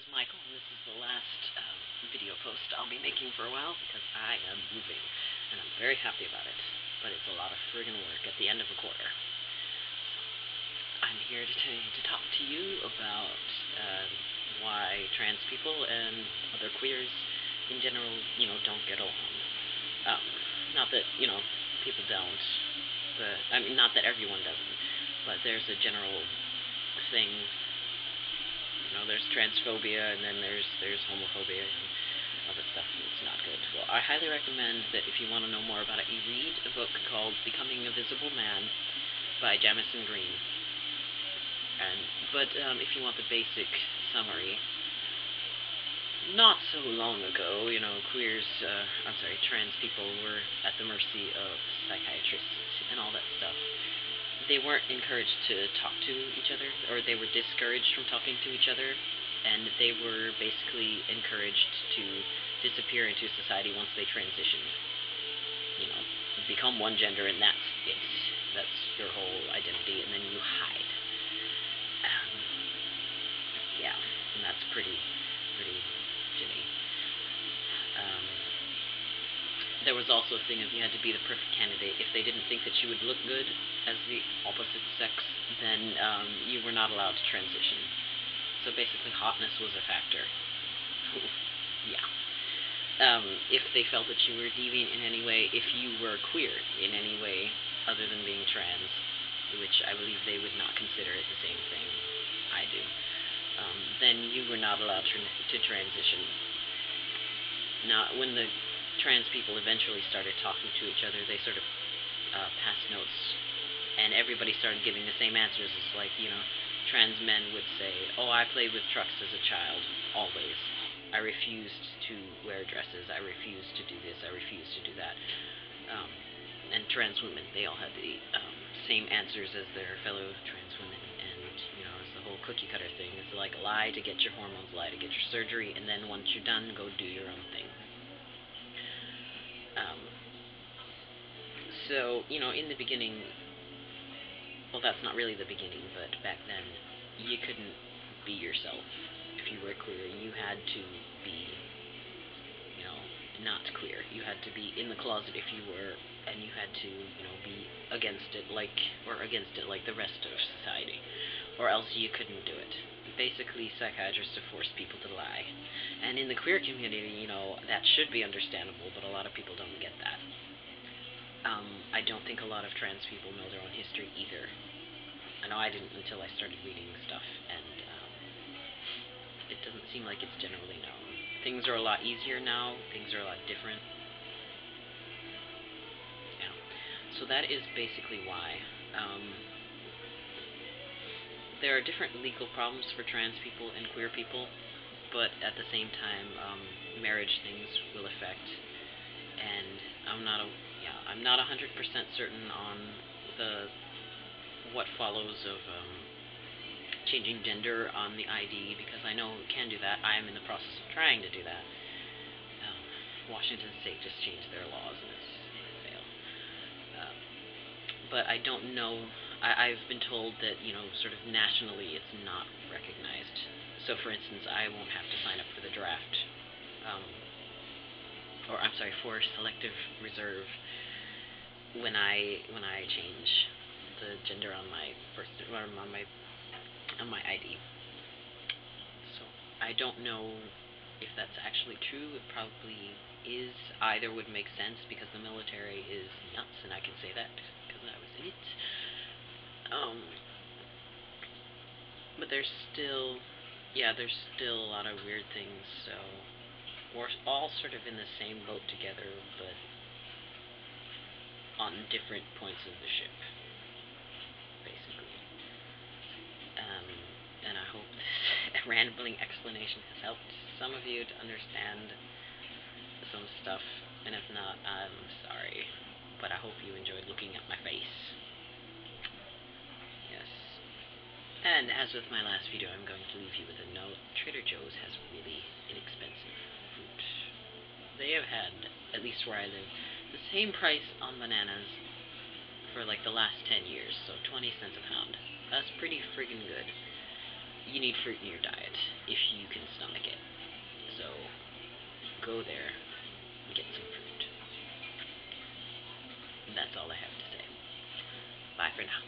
is Michael, and this is the last video post I'll be making for a while because I am moving, and I'm very happy about it, but it's a lot of friggin' work at the end of a quarter. I'm here to talk to you about why trans people and other queers in general, don't get along. Not that, people don't, but, I mean, not that everyone doesn't, but there's a general thing. There's transphobia, and then there's homophobia, and other stuff, and it's not good. Well, I highly recommend that if you want to know more about it, you read a book called Becoming a Visible Man by Jamison. But if you want the basic summary, not so long ago, trans people were at the mercy of psychiatrists and all that stuff. They weren't encouraged to talk to each other, or they were discouraged from talking to each other, and they were basically encouraged to disappear into society once they transitioned. Become one gender, and that's it. That's your whole identity, and then you hide. Yeah, and that's pretty shitty. There was also a thing of you had to be the perfect candidate. If they didn't think that you would look good as the opposite sex, then you were not allowed to transition. So basically hotness was a factor. Yeah. If they felt that you were deviant in any way, if you were queer in any way other than being trans, which I believe they would not consider it the same thing I do, then you were not allowed to transition. Now, when the trans people eventually started talking to each other, they sort of passed notes, and everybody started giving the same answers. It's like, trans men would say, oh, I played with trucks as a child, always. I refused to wear dresses, I refused to do this, I refused to do that. And trans women, they all had the same answers as their fellow trans women, and, it's the whole cookie-cutter thing. It's like lie to get your hormones, lie to get your surgery, and then once you're done, go do your own thing. So, in the beginning, well, that's not really the beginning, but back then, you couldn't be yourself. If you were queer, you had to be, not queer. You had to be in the closet if you were, and you had to, be against it like the rest of society, or else you couldn't do it. Basically, psychiatrists have forced people to lie. And in the queer community, that should be understandable, but a lot of people don't get that. I don't think a lot of trans people know their own history either. I know I didn't until I started reading stuff, and it doesn't seem like it's generally known. Things are a lot easier now, things are a lot different. Yeah. So that is basically why. There are different legal problems for trans people and queer people, but at the same time, marriage things will affect, and I'm not 100% certain on what follows of changing gender on the ID, because I know it can do that. I am in the process of trying to do that. Washington State just changed their laws, and it's a fail. But I don't know. I've been told that, sort of nationally it's not recognized. So, for instance, I won't have to sign up for the draft, for selective reserve when I change the gender on my on my ID. So I don't know if that's actually true. It probably is. Either would make sense because the military is nuts, and I can say that because I was in it. But there's still a lot of weird things, so we're all sort of in the same boat together, but on different points of the ship, basically. And I hope this rambling explanation has helped some of you to understand some stuff, and if not, I'm sorry, but I hope you enjoyed looking at my face. Yes. And as with my last video, I'm going to leave you with a note. Trader Joe's has really inexpensive fruit. They have had, at least where I live, the same price on bananas for like the last 10 years, so 20 cents a pound. That's pretty friggin' good. You need fruit in your diet if you can stomach go there and get some fruit. And that's all I have to say. Bye for now.